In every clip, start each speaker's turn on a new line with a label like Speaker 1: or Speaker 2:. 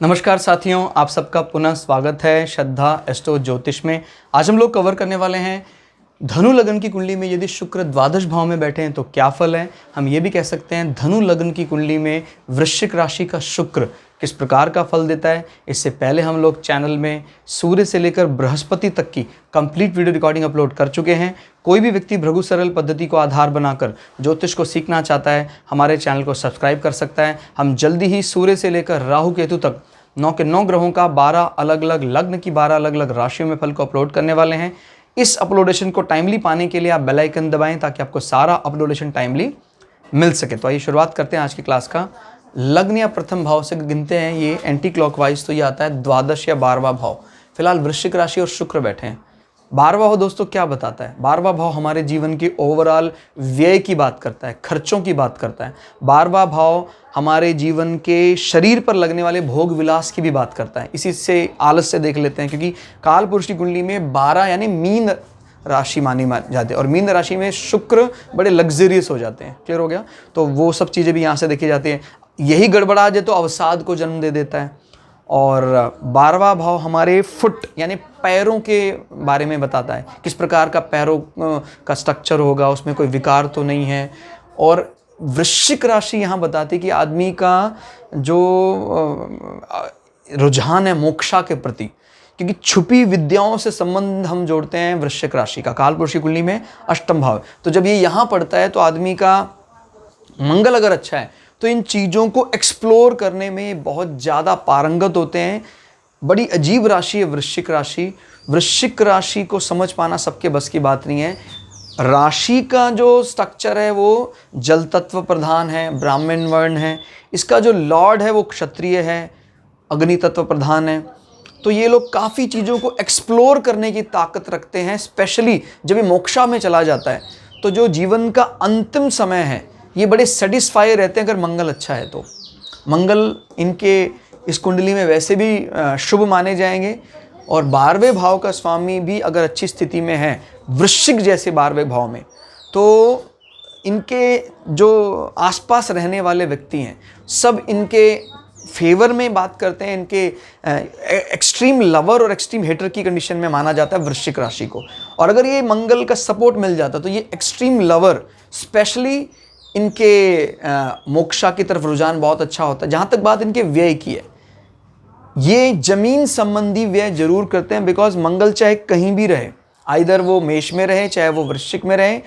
Speaker 1: नमस्कार साथियों, आप सबका पुनः स्वागत है श्रद्धा एस्ट्रो ज्योतिष में। आज हम लोग कवर करने वाले हैं धनु लगन की कुंडली में यदि शुक्र द्वादश भाव में बैठे हैं तो क्या फल है। हम ये भी कह सकते हैं धनु लगन की कुंडली में वृश्चिक राशि का शुक्र किस प्रकार का फल देता है। इससे पहले हम लोग चैनल में सूर्य से लेकर बृहस्पति तक की कंप्लीट वीडियो रिकॉर्डिंग अपलोड कर चुके हैं। कोई भी व्यक्ति भृगु सरल पद्धति को आधार बनाकर ज्योतिष को सीखना चाहता है, हमारे चैनल को सब्सक्राइब कर सकता है। हम जल्दी ही सूर्य से लेकर राहु केतु तक 9 के 9 ग्रहों का 12 अलग अलग लग्न की 12 अलग अलग राशियों में फल को अपलोड करने वाले हैं। इस अपलोडेशन को टाइमली पाने के लिए आप बेल आइकन दबाएं ताकि आपको सारा अपलोडेशन टाइमली मिल सके। तो आइए शुरुआत करते हैं आज की क्लास का। लग्न या प्रथम भाव से गिनते हैं ये एंटी क्लॉकवाइज, तो ये आता है द्वादश या 12वां भाव। फिलहाल वृश्चिक राशि और शुक्र बैठे हैं। 12वां भाव दोस्तों क्या बताता है? 12वां भाव हमारे जीवन की ओवरऑल व्यय की बात करता है, खर्चों की बात करता है। 12वां भाव हमारे जीवन के शरीर पर लगने वाले भोग विलास की भी बात करता है। इसी से आलस से देख लेते हैं, क्योंकि काल पुरुष की कुंडली में 12 यानी मीन राशि मानी जाती है और मीन राशि में शुक्र बड़े लग्जरियस हो जाते हैं। क्लियर हो गया? तो वो सब चीज़ें भी यहाँ से देखी जाती है। यही गड़बड़ा जाए तो अवसाद को जन्म दे देता है। और 12वां भाव हमारे फुट यानी पैरों के बारे में बताता है, किस प्रकार का पैरों का स्ट्रक्चर होगा, उसमें कोई विकार तो नहीं है। और वृश्चिक राशि यहाँ बताती है कि आदमी का जो रुझान है मोक्षा के प्रति, क्योंकि छुपी विद्याओं से संबंध हम जोड़ते हैं वृश्चिक राशि का। काल पुरुष की कुंडली में अष्टम भाव, तो जब ये यहाँ पड़ता है तो आदमी का मंगल अगर अच्छा है तो इन चीज़ों को एक्सप्लोर करने में बहुत ज़्यादा पारंगत होते हैं। बड़ी अजीब राशि है वृश्चिक राशि। वृश्चिक राशि को समझ पाना सबके बस की बात नहीं है। राशि का जो स्ट्रक्चर है वो जल तत्व प्रधान है, ब्राह्मण वर्ण है। इसका जो लॉर्ड है वो क्षत्रिय है, अग्नि तत्व प्रधान है। तो ये लोग काफ़ी चीज़ों को एक्सप्लोर करने की ताकत रखते हैं, स्पेशली जब ये मोक्षा में चला जाता है। तो जो जीवन का अंतिम समय है ये बड़े सेटिस्फाई रहते हैं अगर मंगल अच्छा है तो। मंगल इनके इस कुंडली में वैसे भी शुभ माने जाएंगे। और 12वें भाव का स्वामी भी अगर अच्छी स्थिति में है वृश्चिक जैसे 12वें भाव में, तो इनके जो आसपास रहने वाले व्यक्ति हैं सब इनके फेवर में बात करते हैं। इनके एक्सट्रीम लवर और एक्सट्रीम हेटर की कंडीशन में माना जाता है वृश्चिक राशि को। और अगर ये मंगल का सपोर्ट मिल जाता तो ये एक्सट्रीम लवर, स्पेशली इनके मोक्षा की तरफ रुझान बहुत अच्छा होता है। जहाँ तक बात इनके व्यय की है, ये जमीन संबंधी व्यय जरूर करते हैं, बिकॉज मंगल चाहे कहीं भी रहे, आइदर वो मेष में रहे चाहे वो वृश्चिक में रहे,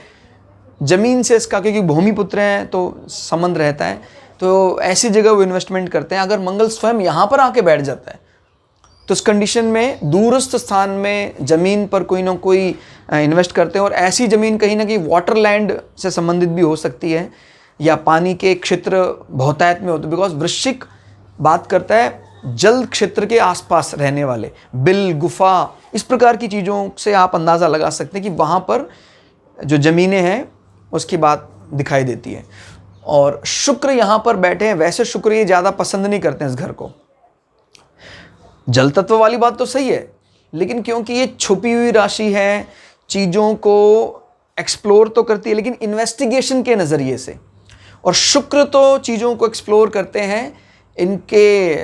Speaker 1: जमीन से इसका, क्योंकि भूमिपुत्र हैं तो संबंध रहता है, तो ऐसी जगह वो इन्वेस्टमेंट करते हैं। अगर मंगल स्वयं यहाँ पर आके बैठ जाता है तो इस कंडीशन में दूरस्थ स्थान में ज़मीन पर कोई ना कोई इन्वेस्ट करते हैं। और ऐसी ज़मीन कहीं ना कहीं वाटर लैंड से संबंधित भी हो सकती है या पानी के क्षेत्र बहुतायत में होते, बिकॉज वृश्चिक बात करता है जल क्षेत्र के आसपास रहने वाले, बिल, गुफा, इस प्रकार की चीज़ों से आप अंदाज़ा लगा सकते हैं कि वहाँ पर जो ज़मीनें हैं उसकी बात दिखाई देती है। और शुक्र यहाँ पर बैठे हैं। वैसे शुक्र ये ज़्यादा पसंद नहीं करते हैं इस घर को। जल तत्व वाली बात तो सही है, लेकिन क्योंकि ये छुपी हुई राशि है, चीज़ों को एक्सप्लोर तो करती है लेकिन इन्वेस्टिगेशन के नज़रिए से। और शुक्र तो चीज़ों को एक्सप्लोर करते हैं इनके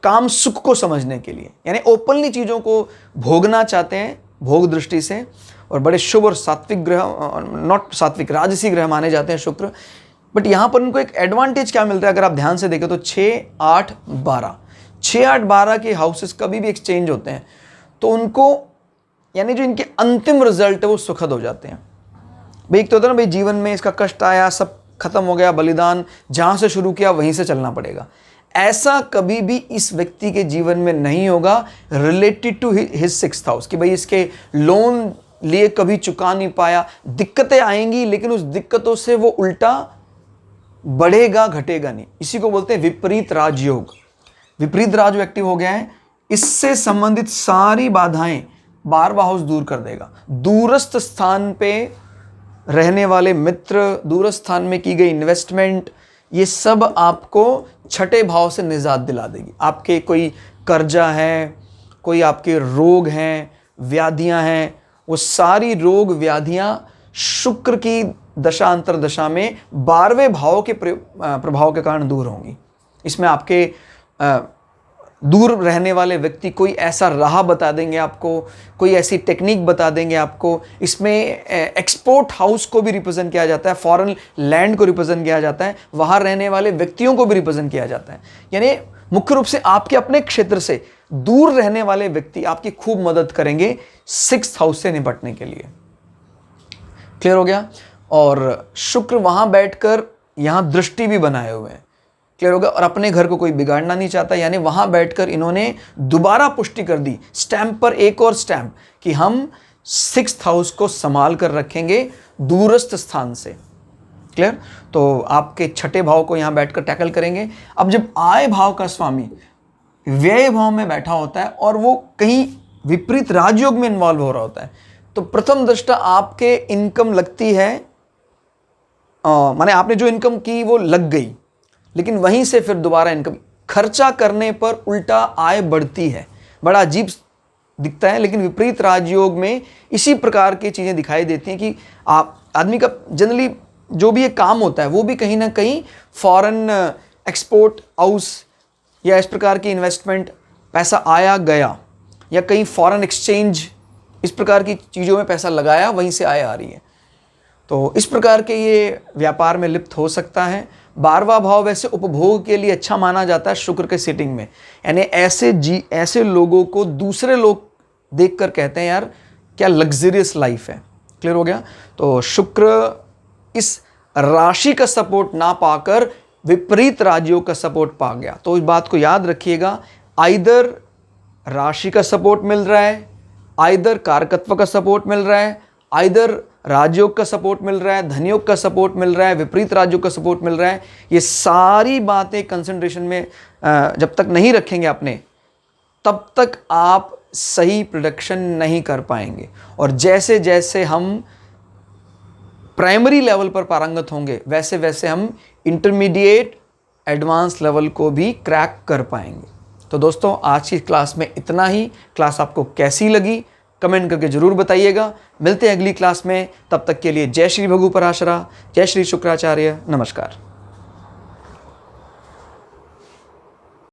Speaker 1: काम सुख को समझने के लिए, यानी ओपनली चीज़ों को भोगना चाहते हैं भोग दृष्टि से। और बड़े शुभ और सात्विक ग्रह, नॉट सात्विक, राजसी ग्रह माने जाते हैं शुक्र। बट यहाँ पर उनको एक एडवांटेज क्या मिलता है अगर आप ध्यान से देखें तो 6, 8, 12 6, 8, 12 के हाउसेस कभी भी एक्सचेंज होते हैं तो उनको, यानी जो इनके अंतिम रिजल्ट है वो सुखद हो जाते हैं। भाई एक तो होता है ना, भाई जीवन में इसका कष्ट आया, सब खत्म हो गया, बलिदान जहाँ से शुरू किया वहीं से चलना पड़ेगा। ऐसा कभी भी इस व्यक्ति के जीवन में नहीं होगा related to his 6th house, कि भाई इसके लोन लिए कभी चुका नहीं पाया, दिक्कतें आएंगी लेकिन उस दिक्कतों से वो उल्टा बढ़ेगा, घटेगा नहीं। इसी को बोलते हैं विपरीत राजयोग। विपरीत राज एक्टिव हो गया है, इससे संबंधित सारी बाधाएं 12वां हाउस दूर कर देगा। दूरस्थ स्थान पे रहने वाले मित्र, दूरस्थ स्थान में की गई इन्वेस्टमेंट, ये सब आपको 6ठे भाव से निजात दिला देगी। आपके कोई कर्जा है, कोई आपके रोग हैं, व्याधियां हैं, वो सारी रोग व्याधियां शुक्र की दशा अंतरदशा में 12वें भाव के प्रभाव के कारण दूर होंगी। इसमें आपके दूर रहने वाले व्यक्ति कोई ऐसा राह बता देंगे आपको, कोई ऐसी टेक्निक बता देंगे आपको। इसमें एक्सपोर्ट हाउस को भी रिप्रेजेंट किया जाता है, फॉरेन लैंड को रिप्रेजेंट किया जाता है, वहाँ रहने वाले व्यक्तियों को भी रिप्रेजेंट किया जाता है। यानी मुख्य रूप से आपके अपने क्षेत्र से दूर रहने वाले व्यक्ति आपकी खूब मदद करेंगे 6th हाउस से निपटने के लिए। क्लियर हो गया। और शुक्र वहाँ बैठकर यहाँ दृष्टि भी बनाए हुए हैं। क्लियर होगा। और अपने घर को कोई बिगाड़ना नहीं चाहता, यानी वहां बैठकर इन्होंने दोबारा पुष्टि कर दी, स्टैंप पर एक और स्टैंप, कि हम 6th हाउस को संभाल कर रखेंगे दूरस्थ स्थान से। क्लियर। तो आपके छठे भाव को यहां बैठकर टैकल करेंगे। अब जब आय भाव का स्वामी व्यय भाव में बैठा होता है और वो कहीं विपरीत राजयोग में इन्वॉल्व हो रहा होता है, तो प्रथम दृष्टा आपके इनकम लगती है, माने आपने जो इनकम की वो लग गई, लेकिन वहीं से फिर दोबारा इनकम, खर्चा करने पर उल्टा आय बढ़ती है। बड़ा अजीब दिखता है, लेकिन विपरीत राजयोग में इसी प्रकार की चीज़ें दिखाई देती हैं कि आप आदमी का जनरली जो भी एक काम होता है वो भी कहीं ना कहीं फॉरेन एक्सपोर्ट हाउस या इस प्रकार की इन्वेस्टमेंट, पैसा आया गया, या कहीं फॉरेन एक्सचेंज, इस प्रकार की चीज़ों में पैसा लगाया, वहीं से आय आ रही है। तो इस प्रकार के ये व्यापार में लिप्त हो सकता है। 12वां भाव वैसे उपभोग के लिए अच्छा माना जाता है शुक्र के सिटिंग में, यानी ऐसे लोगों को दूसरे लोग देखकर कहते हैं यार क्या लग्जरियस लाइफ है। क्लियर हो गया। तो शुक्र इस राशि का सपोर्ट ना पाकर विपरीत राजियों का सपोर्ट पा गया। तो इस बात को याद रखिएगा, आइदर राशि का सपोर्ट मिल रहा है, आइदर कारकत्व का सपोर्ट मिल रहा है, आइदर राजयोग का सपोर्ट मिल रहा है, धनयोग का सपोर्ट मिल रहा है, विपरीत राजयोग का सपोर्ट मिल रहा है। ये सारी बातें कंसंट्रेशन में जब तक नहीं रखेंगे अपने, तब तक आप सही प्रोडक्शन नहीं कर पाएंगे। और जैसे जैसे हम प्राइमरी लेवल पर पारंगत होंगे, वैसे वैसे हम इंटरमीडिएट एडवांस लेवल को भी क्रैक कर पाएंगे। तो दोस्तों, आज की क्लास में इतना ही। क्लास आपको कैसी लगी कमेंट करके जरूर बताइएगा। मिलते हैं अगली क्लास में, तब तक के लिए जय श्री भगु पराशरा, जय श्री शुक्राचार्य, नमस्कार।